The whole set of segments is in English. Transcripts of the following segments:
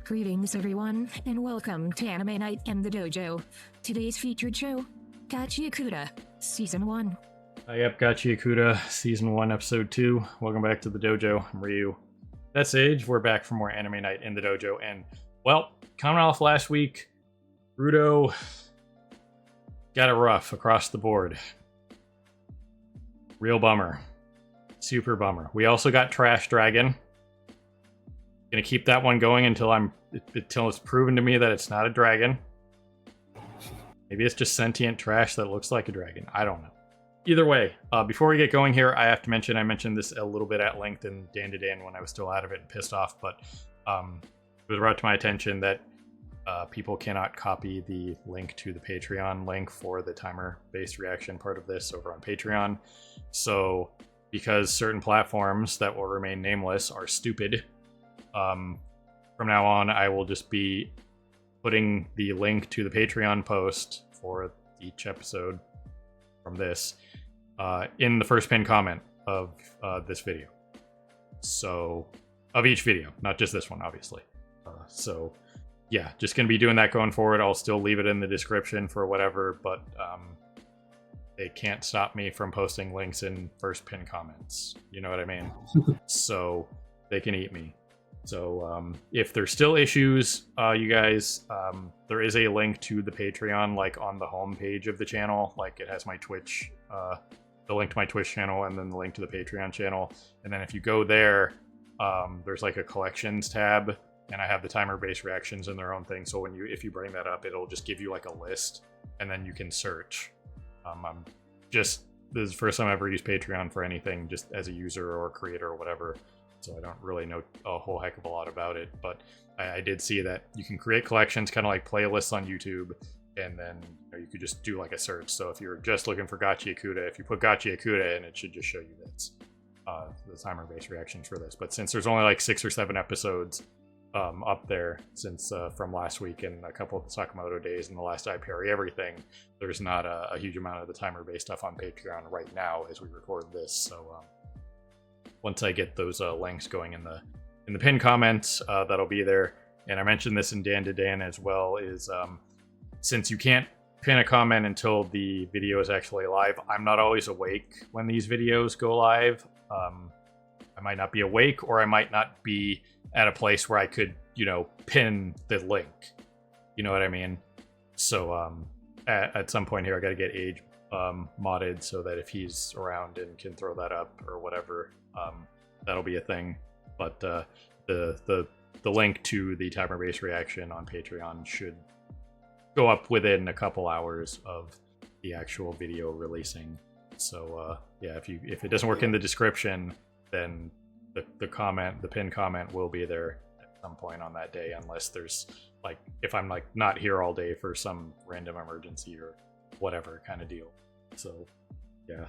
Greetings, everyone, and welcome to Anime Night in the Dojo. Today's featured show, Gachiakuta, Season 1. Yep, Gachiakuta, Season 1, Episode 2. Welcome back to the dojo. I'm Ryu. That's Sage. We're back for more Anime Night in the dojo. And, well, coming off last week, Rudo got it rough across the board. Real bummer. Super bummer. We also got Trash Dragon. Gonna keep that one going until it's proven to me that it's not a dragon. Maybe it's just sentient trash that looks like a dragon. I don't know. Either way, before we get going here, I have to mention, I mentioned this a little bit at length in Dan to Dan when I was still out of it and pissed off, but it was brought to my attention that people cannot copy the link to the Patreon link for the timer-based reaction part of this over on Patreon. So, because certain platforms that will remain nameless are stupid, from now on, I will just be putting the link to the Patreon post for each episode from this in the first pinned comment of this video. So, of each video, not just this one, obviously. So, yeah, just going to be doing that going forward. I'll still leave it in the description for whatever, but they can't stop me from posting links in first pinned comments. You know what I mean? So, they can eat me. So if there's still issues, you guys, there is a link to the Patreon, like on the home page of the channel. Like it has my Twitch, the link to my Twitch channel, and then the link to the Patreon channel. And then if you go there, there's like a collections tab, and I have the timer-based reactions in their own thing. So if you bring that up, it'll just give you like a list, and then you can search. This is the first time I've ever used Patreon for anything, just as a user or creator or whatever. So I don't really know a whole heck of a lot about it, but I did see that you can create collections, kind of like playlists on YouTube, and then you could just do like a search. So if you're just looking for Gachiakuta, if you put Gachiakuta in, it should just show you that's the timer-based reactions for this. But since there's only like 6 or 7 episodes up there since from last week and a couple of the Sakamoto days and the last IPRE everything, there's not a huge amount of the timer-based stuff on Patreon right now as we record this. So once I get those links going in the pinned comments, that'll be there. And I mentioned this in Dan to Dan as well, is since you can't pin a comment until the video is actually live, I'm not always awake when these videos go live. I might not be awake, or I might not be at a place where I could, pin the link. You know what I mean? So at some point here, I got to get Age modded so that if he's around and can throw that up or whatever, that'll be a thing. But the link to the timer-based reaction on Patreon should go up within a couple hours of the actual video releasing. So yeah, if it doesn't work in the description, then the pinned comment will be there at some point on that day, unless there's if I'm not here all day for some random emergency or whatever kind of deal. So yeah,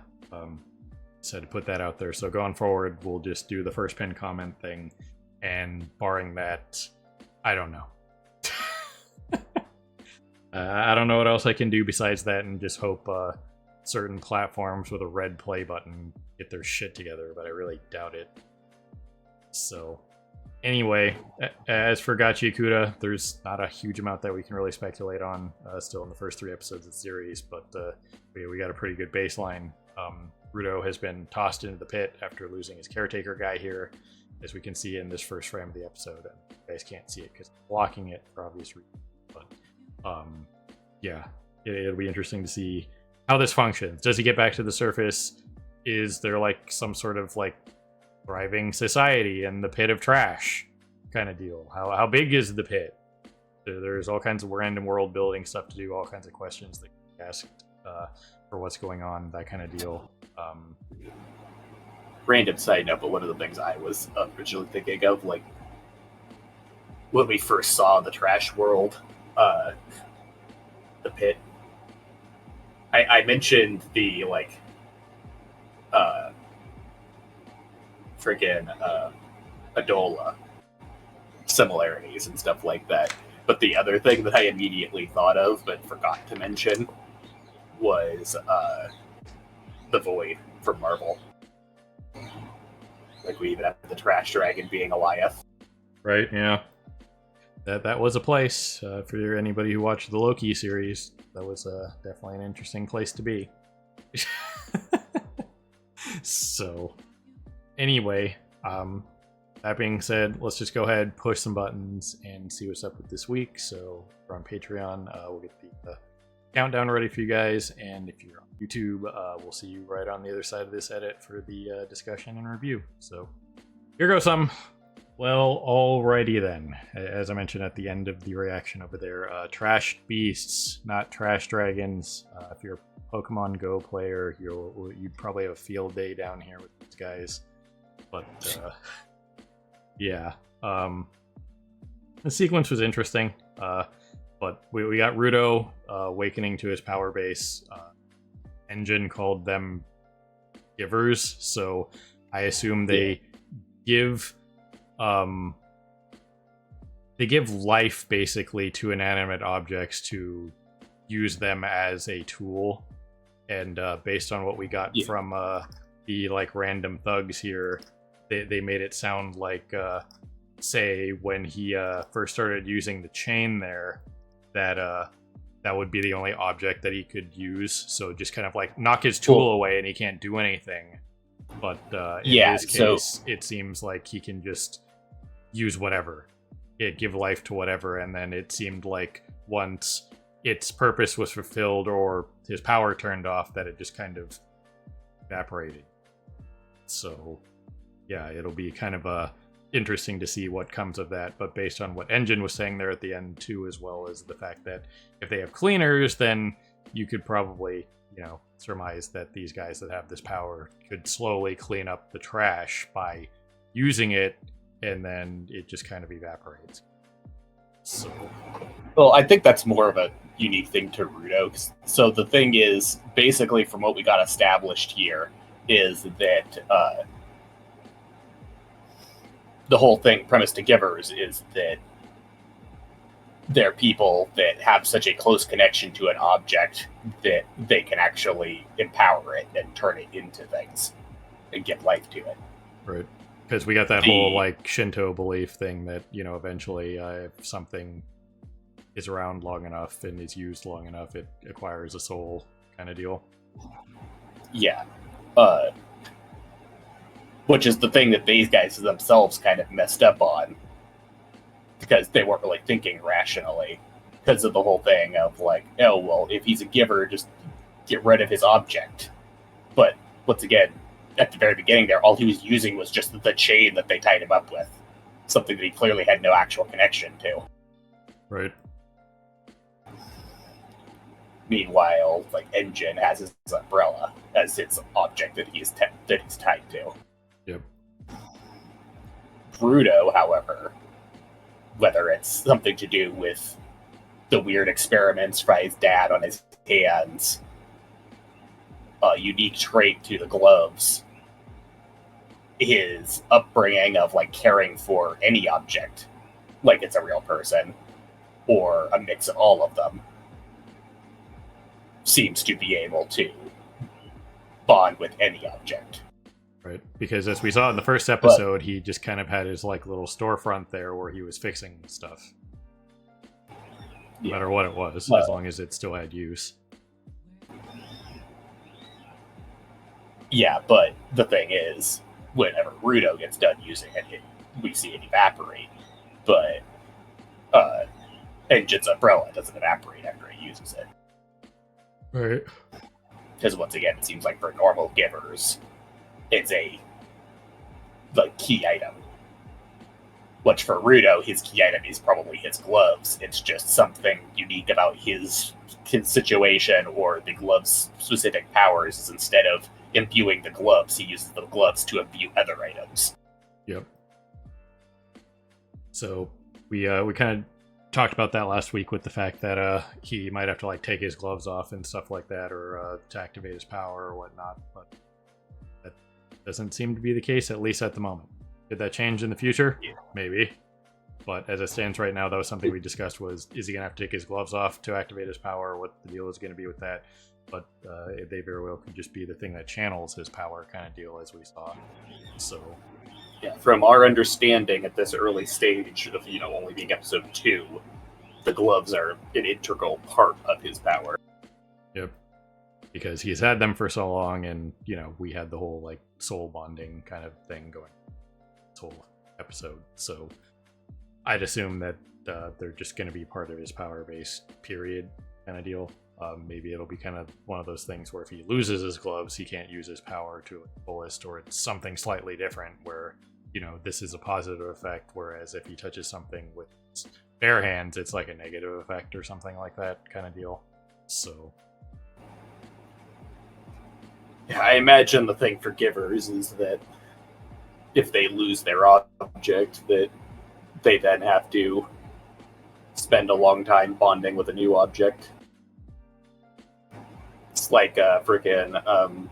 so to put that out there. So going forward, we'll just do the first pinned comment thing, and barring that, I don't know. I don't know what else I can do besides that, and just hope certain platforms with a red play button get their shit together, but I really doubt it. So anyway, as for Gachiakuta, there's not a huge amount that we can really speculate on still in the first 3 episodes of the series, but we got a pretty good baseline. Rudo has been tossed into the pit after losing his caretaker guy here, as we can see in this first frame of the episode. And you guys can't see it because I'm blocking it for obvious reasons, but yeah, it'll be interesting to see how this functions. Does he get back to the surface? Is there some sort of thriving society in the pit of trash kind of deal? How big is the pit? There's all kinds of random world building stuff to do, all kinds of questions that can be asked for what's going on, that kind of deal. Random side note, but one of the things I was originally thinking of, when we first saw the trash world, the pit, I mentioned the freaking Adola similarities and stuff like that. But the other thing that I immediately thought of but forgot to mention was the Void from Marvel. We even have the Trash Dragon being Eliath. Right, yeah. that was a place for anybody who watched the Loki series. That was definitely an interesting place to be. So, anyway, that being said, let's just go ahead, push some buttons, and see what's up with this week. So, if you're on Patreon, we'll get the countdown ready for you guys, and if you're on YouTube, we'll see you right on the other side of this edit for the discussion and review. So, here goes some. Well, alrighty then. As I mentioned at the end of the reaction over there, trashed beasts, not trash dragons. If you're a Pokemon Go player, you'd probably have a field day down here with these guys. But yeah, the sequence was interesting. But we got Rudo awakening to his power base. Engine called them givers, so I assume they give life basically to inanimate objects to use them as a tool. And based on what we got from the like random thugs here, they made it sound like say when he first started using the chain there, that would be the only object that he could use. So just kind of like knock his tool away and he can't do anything. But in his case, it seems like he can just use whatever. Give life to whatever, and then it seemed like once its purpose was fulfilled or his power turned off, that it just kind of evaporated. So yeah, it'll be kind of interesting to see what comes of that. But based on what Engine was saying there at the end too, as well as the fact that if they have cleaners, then you could probably, surmise that these guys that have this power could slowly clean up the trash by using it, and then it just kind of evaporates. So, well, I think that's more of a unique thing to Rudo. So the thing is, basically, from what we got established here, is that the whole premise to Givers is that they're people that have such a close connection to an object that they can actually empower it and turn it into things and give life to it. Right. Because we got that whole like Shinto belief thing that, eventually if something is around long enough and is used long enough, it acquires a soul kind of deal. Yeah. Which is the thing that these guys themselves kind of messed up on, because they weren't really thinking rationally, because of the whole thing of like, oh, well, if he's a giver, just get rid of his object. But once again, at the very beginning there, all he was using was just the chain that they tied him up with, something that he clearly had no actual connection to. Right. Meanwhile, like, Engine has his umbrella as its object that he's tied to. Yep. Bruto, however, whether it's something to do with the weird experiments by his dad on his hands, a unique trait to the gloves, his upbringing of like caring for any object like it's a real person, or a mix of all of them, seems to be able to bond with any object. Right, because as we saw in the first episode, he just kind of had his like little storefront there where he was fixing stuff. No matter what it was, as long as it still had use. Yeah, but the thing is, whenever Rudo gets done using it, we see it evaporate. But Engine's umbrella doesn't evaporate after he uses it. Right. Because once again, it seems like for normal givers, it's a key item. Which for Rudo, his key item is probably his gloves. It's just something unique about his situation or the gloves' specific powers. Is instead of imbuing the gloves, he uses the gloves to imbue other items. Yep. So we kind of talked about that last week with the fact that he might have to like take his gloves off and stuff like that, or to activate his power or whatnot. But that doesn't seem to be the case, at least at the moment. Did that change in the future? Yeah. Maybe. But as it stands right now, that was something we discussed, was, is he going to have to take his gloves off to activate his power, or what the deal is going to be with that? But they very well could just be the thing that channels his power kind of deal, as we saw. So, Yeah, from our understanding at this early stage of, only being episode 2, the gloves are an integral part of his power. Yep. Because he's had them for so long, and, we had the whole, like, soul bonding kind of thing going this whole episode. So I'd assume that they're just going to be part of his power base, period, kind of deal. Maybe it'll be kind of one of those things where if he loses his gloves, he can't use his power to its fullest, or it's something slightly different where, this is a positive effect, whereas if he touches something with his bare hands, it's like a negative effect or something like that kind of deal. So yeah, I imagine the thing for givers is that if they lose their object, that they then have to spend a long time bonding with a new object. It's like a freaking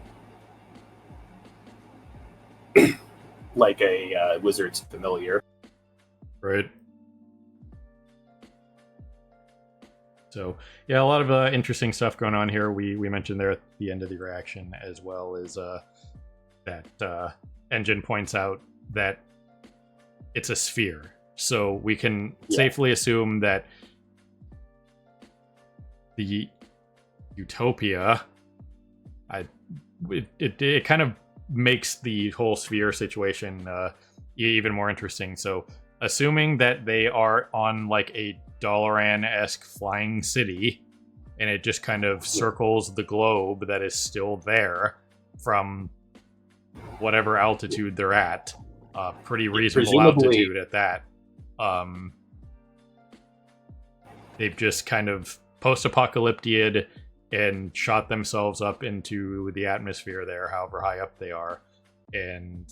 like a wizard's familiar. Right. So yeah, a lot of interesting stuff going on here. We mentioned there at the end of the reaction, as well as that Engine points out that it's a sphere. So we can safely assume that the utopia, it kind of makes the whole sphere situation even more interesting. So assuming that they are on like a Dalaran-esque flying city, and it just kind of circles the globe that is still there from whatever altitude they're at, pretty reasonable altitude at that. They've just kind of post-apocalyptic and shot themselves up into the atmosphere there, however high up they are, and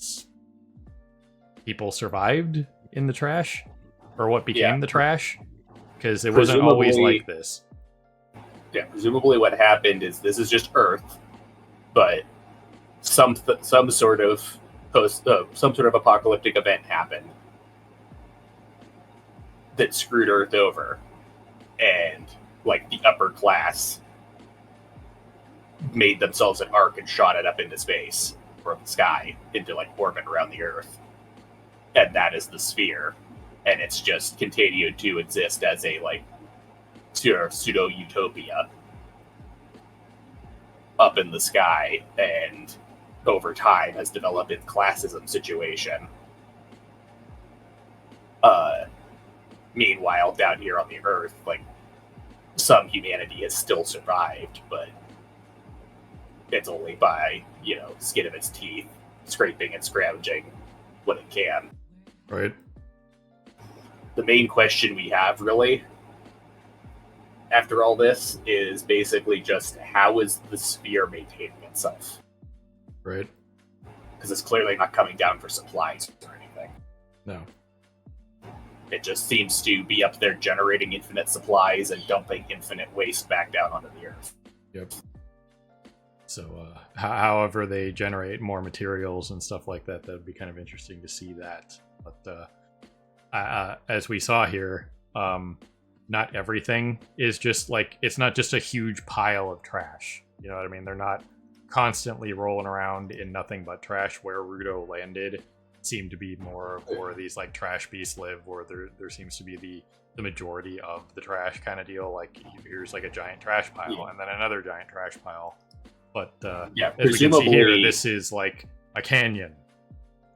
people survived in the trash, or what became the trash, because it wasn't always like this. Yeah, presumably what happened is this is just Earth, but some sort of apocalyptic event happened that screwed Earth over, and like the upper class made themselves an arc and shot it up into space or the sky into like orbit around the Earth, and that is the sphere, and it's just continued to exist as a like pseudo utopia up in the sky, and over time has developed its classism situation. Meanwhile, down here on the Earth, like some humanity has still survived, but it's only by, skin of its teeth, scraping and scrounging what it can. Right. The main question we have, really, after all this, is basically just how is the sphere maintaining itself? Right. Because it's clearly not coming down for supplies or anything. No. It just seems to be up there generating infinite supplies and dumping infinite waste back down onto the Earth. Yep. So, however they generate more materials and stuff like that, that would be kind of interesting to see that. But as we saw here, not everything is just like, it's not just a huge pile of trash. You know what I mean? They're not constantly rolling around in nothing but trash. Where Rudo landed seemed to be more where these like trash beasts live, where there seems to be the majority of the trash kind of deal. Like here's like a giant trash pile and then another giant trash pile. But as we can see here, this is like a canyon.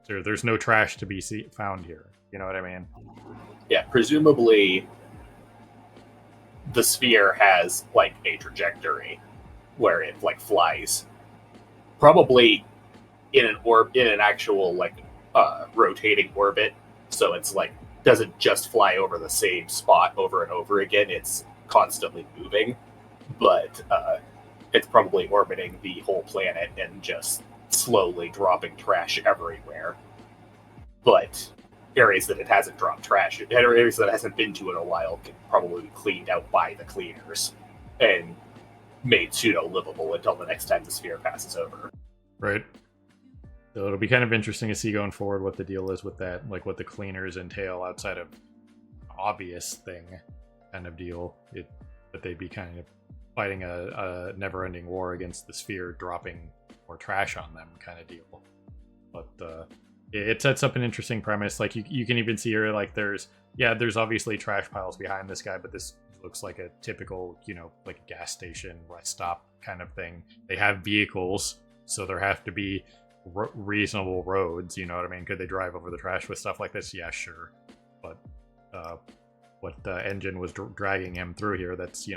So there's no trash to be found here. You know what I mean? Yeah, presumably the sphere has like a trajectory where it like flies, probably in an actual like rotating orbit. So it's like doesn't just fly over the same spot over and over again. It's constantly moving, but it's probably orbiting the whole planet and just slowly dropping trash everywhere. But areas that it hasn't dropped trash, areas that it hasn't been to in a while, can probably be cleaned out by the cleaners and made pseudo livable until the next time the sphere passes over. Right. So it'll be kind of interesting to see going forward what the deal is with that, like what the cleaners entail outside of obvious thing kind of deal. But they'd be kind of fighting a never-ending war against the sphere dropping more trash on them kind of deal. But It sets up an interesting premise. Like you can even see here, like there's obviously trash piles behind this guy, but this looks like a typical, like a gas station, rest stop kind of thing. They have vehicles, so there have to be reasonable roads. You know what I mean? Could they drive over the trash with stuff like this? Yeah, sure. But what engine was dragging him through here? That's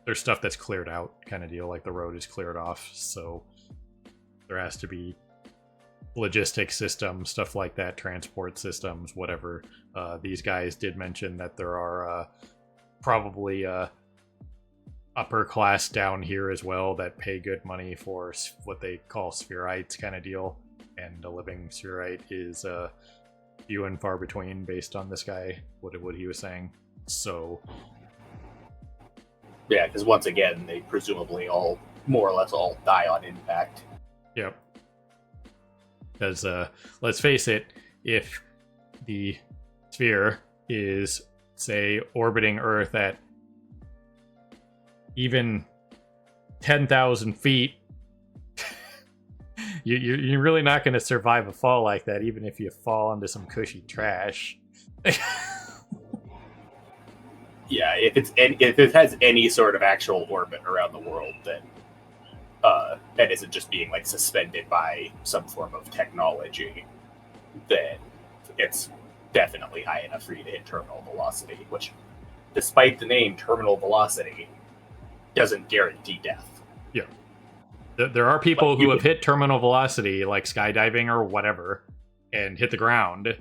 there's stuff that's cleared out, kind of deal. Like the road is cleared off, so there has to be logistics systems, stuff like that, transport systems, whatever. These guys did mention that there are probably upper class down here as well that pay good money for what they call spherites kind of deal, and a living spherite is few and far between based on this guy, what he was saying. So yeah, because once again, they presumably all more or less all die on impact. Yep. Because let's face it, if the sphere is, say, orbiting Earth at even 10,000 feet, you're really not going to survive a fall like that, even if you fall into some cushy trash. Yeah, if it has any sort of actual orbit around the world, then that isn't just being like suspended by some form of technology, then it's definitely high enough for you to hit terminal velocity, which, despite the name terminal velocity, doesn't guarantee death. Yeah. There are people who have hit terminal velocity, like skydiving or whatever, and hit the ground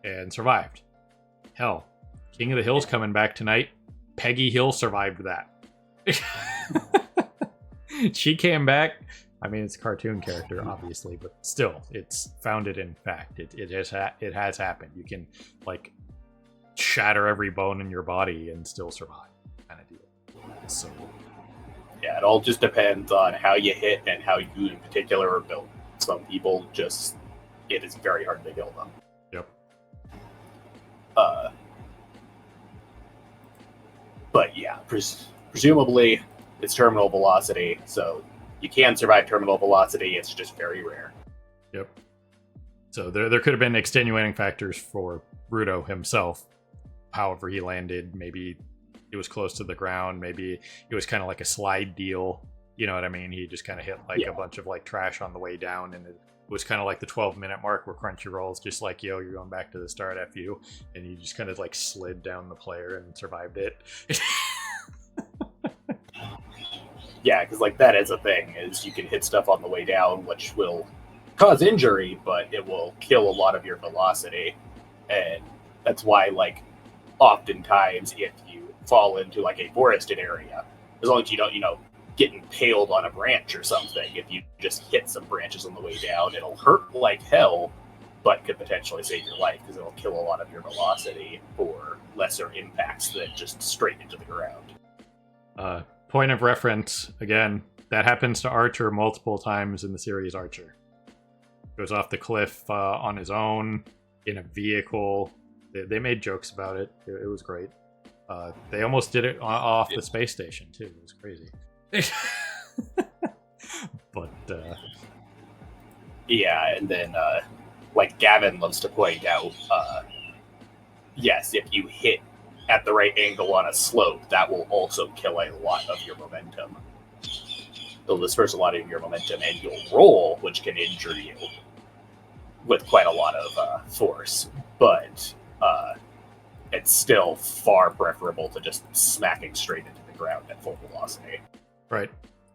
and survived. Hell, King of the Hill's coming back tonight. Peggy Hill survived that. She came back. I mean, it's a cartoon character, obviously, but still, it's founded in fact. It has happened. You can like shatter every bone in your body and still survive, kind of deal. So yeah, it all just depends on how you hit and how you in particular are built. Some people it is very hard to kill them. Yep. But yeah, presumably it's terminal velocity, so you can survive terminal velocity. It's just very rare. Yep. So there could have been extenuating factors for Rudo himself. However he landed, maybe it was close to the ground. Maybe it was kind of like a slide deal. You know what I mean? He just kind of hit like a bunch of like trash on the way down, and it was kind of like the 12-minute mark where Crunchyroll's just like, yo, you're going back to the start, F you. And he just kind of like slid down the player and survived it. Yeah, because like that is a thing, is you can hit stuff on the way down, which will cause injury, but it will kill a lot of your velocity. And that's why, like, oftentimes if you fall into like a forested area, as long as you don't, get impaled on a branch or something, if you just hit some branches on the way down, it'll hurt like hell, but could potentially save your life because it'll kill a lot of your velocity for lesser impacts than just straight into the ground. Point of reference, again, that happens to Archer multiple times in the series Archer. Goes off the cliff on his own, in a vehicle. They made jokes about it. It was great. They almost did it off the space station, too. It was crazy. But, yeah, and then, like Gavin loves to point out, yes, if you hit at the right angle on a slope, that will also kill a lot of your momentum. It'll disperse a lot of your momentum, and you'll roll, which can injure you with quite a lot of force. But it's still far preferable to just smacking straight into the ground at full velocity. Right.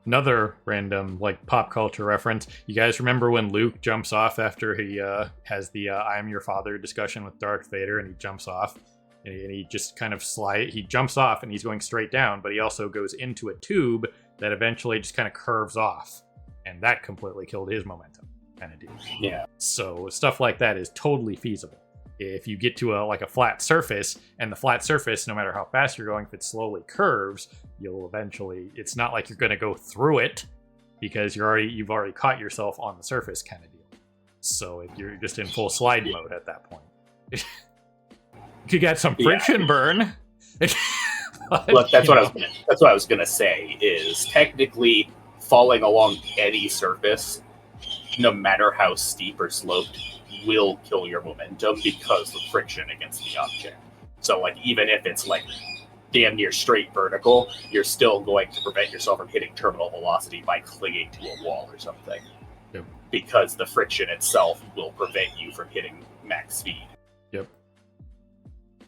Another random, like, pop culture reference. You guys remember when Luke jumps off after he has the I am your father discussion with Darth Vader, and he jumps off? And he just kind of he jumps off and he's going straight down, but he also goes into a tube that eventually just kind of curves off, and that completely killed his momentum, kind of deal. Yeah. So stuff like that is totally feasible. If you get to a flat surface, and the flat surface, no matter how fast you're going, if it slowly curves, you'll eventually, it's not like you're going to go through it, because you've already caught yourself on the surface, kind of deal. So you're just in full slide mode at that point. You could get some friction burn. Look, that's what I was gonna say. Is technically falling along any surface no matter how steep or sloped, will kill your momentum because of friction against the object. So, like, even if it's like damn near straight vertical, you're still going to prevent yourself from hitting terminal velocity by clinging to a wall or something. Yep. Because the friction itself will prevent you from hitting max speed. Yep.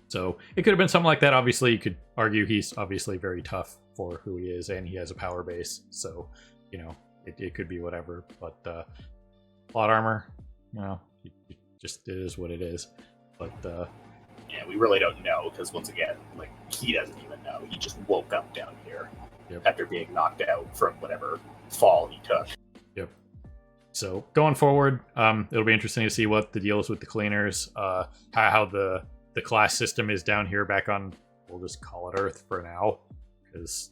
So it could have been something like that. Obviously, you could argue he's obviously very tough for who he is, and he has a power base. So, you know, it could be whatever. But plot armor, you know, it just it is what it is. But yeah, we really don't know because once again, like, he doesn't even know. He just woke up down here after being knocked out from whatever fall he took. Yep. So going forward, it'll be interesting to see what the deal is with the cleaners, how the class system is down here back on, we'll just call it Earth for now, because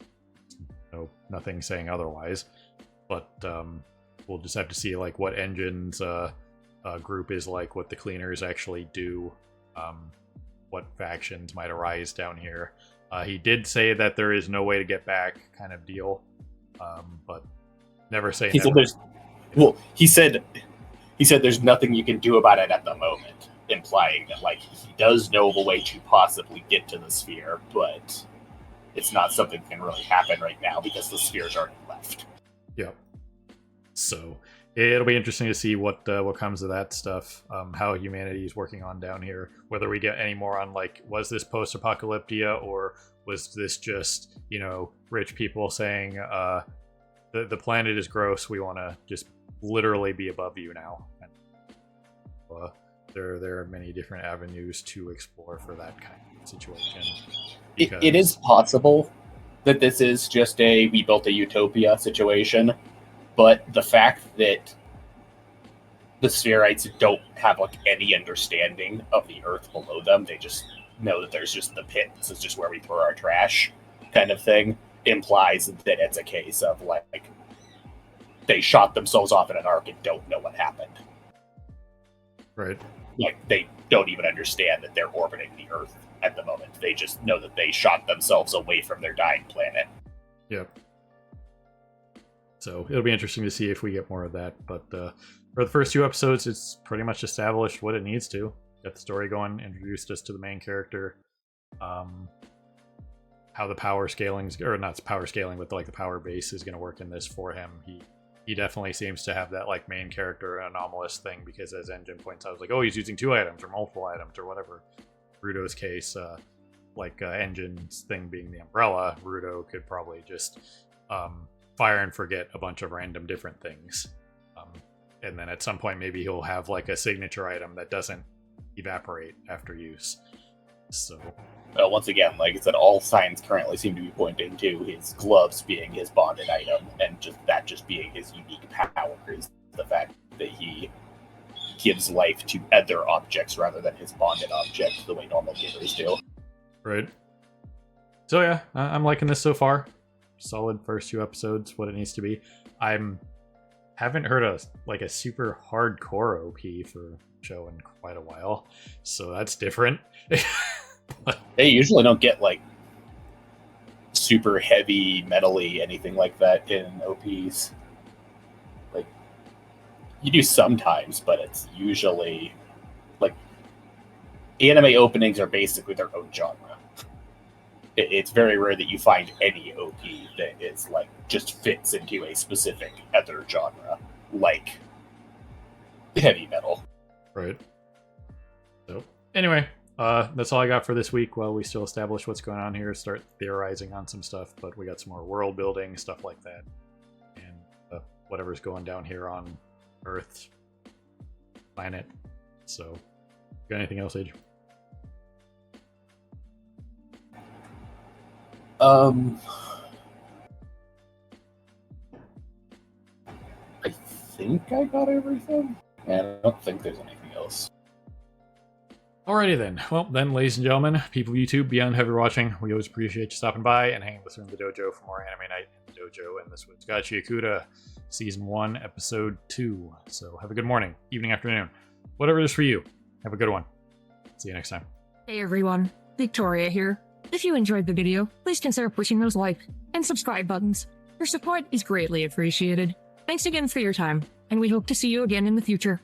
nothing saying otherwise. But we'll just have to see like what Engine's group is like, what the cleaners actually do, what factions might arise down here. He did say that there is no way to get back, kind of deal, but never say he never. He said there's nothing you can do about it at the moment, implying that like he does know of a way to possibly get to the sphere, but it's not something that can really happen right now because the sphere's already left. Yep. So it'll be interesting to see what comes of that stuff, how humanity is working on down here, whether we get any more on like, was this post-apocalyptia or was this just, you know, rich people saying the planet is gross, we want to just literally be above you now. There are many different avenues to explore for that kind of situation. It is possible that this is just a we built a utopia situation, but the fact that the Spherites don't have like any understanding of the Earth below them, they just know that there's just the pit, this is just where we throw our trash kind of thing, implies that it's a case of like they shot themselves off in an arc and don't know what happened. Right. Like, they don't even understand that they're orbiting the Earth at the moment. They just know that they shot themselves away from their dying planet. Yep. So it'll be interesting to see if we get more of that. But for the first 2 episodes, it's pretty much established what it needs to. Got the story going, introduced us to the main character. How the power scaling, or not power scaling, but like the power base is going to work in this for him. He definitely seems to have that like main character anomalous thing, because as Engine points out, it's like, oh, he's using 2 items or multiple items or whatever. Rudo's case, Engine's thing being the umbrella, Rudo could probably just fire and forget a bunch of random different things. And then at some point, maybe he'll have like a signature item that doesn't evaporate after use. So, well, once again, like I said, all signs currently seem to be pointing to his gloves being his bonded item, and just being his unique power is the fact that he gives life to other objects rather than his bonded object the way normal givers do. Right. So yeah, I'm liking this so far. Solid first 2 episodes, what it needs to be. Haven't heard a super hardcore OP for a show in quite a while, so that's different. They usually don't get like super heavy metally anything like that in OPs. Like, you do sometimes, but it's usually like anime openings are basically their own genre. It's very rare that you find any OP that is like just fits into a specific other genre, like heavy metal. Right. So anyway, that's all I got for this week. While we still establish what's going on here, start theorizing on some stuff, but we got some more world building, stuff like that, and whatever's going down here on Earth planet. So, got anything else, Age? I think I got everything. And I don't think there's anything else. Alrighty then. Well, then, ladies and gentlemen, people of YouTube, beyond whoever you're watching, we always appreciate you stopping by and hanging with us in the dojo for more Anime Night in the dojo. And this was Gachiakuta, Season 1, Episode 2. So have a good morning, evening, afternoon, whatever it is for you. Have a good one. See you next time. Hey everyone, Victoria here. If you enjoyed the video, please consider pushing those like and subscribe buttons. Your support is greatly appreciated. Thanks again for your time. and we hope to see you again in the future.